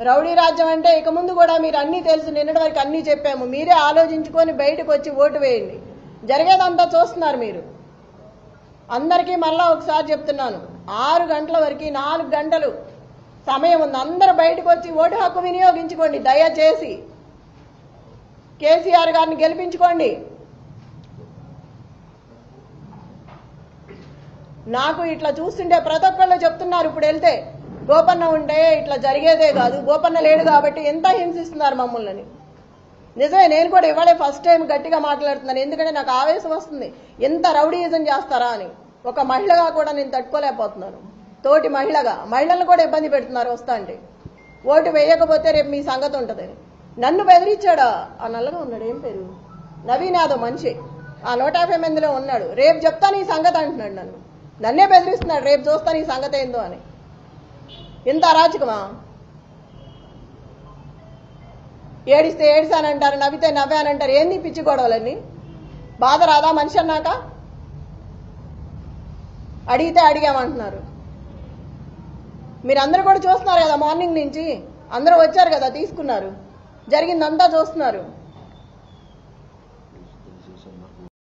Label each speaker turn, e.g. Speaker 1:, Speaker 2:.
Speaker 1: Rowdy రాజ్యం అంటే ఇక ముందు కూడా మీరు అన్నీ తెలుసు, నిన్నటి వరకు అన్నీ చెప్పాము. మీరే ఆలోచించుకొని బయటకు వచ్చి ఓటు వేయండి. జరిగేదంతా చూస్తున్నారు మీరు. అందరికీ మళ్ళా ఒకసారి చెప్తున్నాను, 6 గంటల వరకు 4 గంటలు సమయం ఉంది. అందరూ బయటకు వచ్చి ఓటు హక్కు వినియోగించుకోండి. దయచేసి కేసీఆర్ గారిని గెలిపించుకోండి. నాకు ఇట్లా చూస్తుంటే ప్రతి ఒక్కళ్ళు చెప్తున్నారు, ఇప్పుడు వెళ్తే గోపన్న ఉంటే ఇట్లా జరిగేదే కాదు, గోపన్న లేడు కాబట్టి ఎంత హింసిస్తున్నారు మమ్మల్ని. నిజమే, నేను కూడా ఇవాళే ఫస్ట్ టైం గట్టిగా మాట్లాడుతున్నాను. ఎందుకంటే నాకు ఆవేశం వస్తుంది, ఎంత రౌడీయిజం చేస్తారా అని. ఒక మహిళగా కూడా నేను తట్టుకోలేకపోతున్నాను. తోటి మహిళలను కూడా ఇబ్బంది పెడుతున్నారు వస్తా అంటే. ఓటు వేయకపోతే రేపు మీ సంగతి ఉంటుంది. నన్ను బెదిరించాడా? ఆ నల్లగా ఉన్నాడు, ఏం పేరు, నవీన్ యాదవ్ మనిషి, ఆ 150 మందిలో ఉన్నాడు. రేపు చెప్తాను ఈ సంగతి అంటున్నాడు. నన్నే బెదిరిస్తున్నాడు, రేపు చూస్తాను ఈ సంగతి ఏందో అని. ఇంత అరాచకమా? ఏడిస్తే ఏడిసానంటారు, నవ్వితే నవ్వానంటారు. ఏంది పిచ్చి గొడవలన్నీ? బాధ రాదా మనిషి అన్నాక? అడిగితే అడిగామంటున్నారు. మీరందరూ కూడా చూస్తున్నారు కదా, మార్నింగ్ నుంచి అందరూ వచ్చారు కదా, తీసుకున్నారు, జరిగిందంతా చూస్తున్నారు.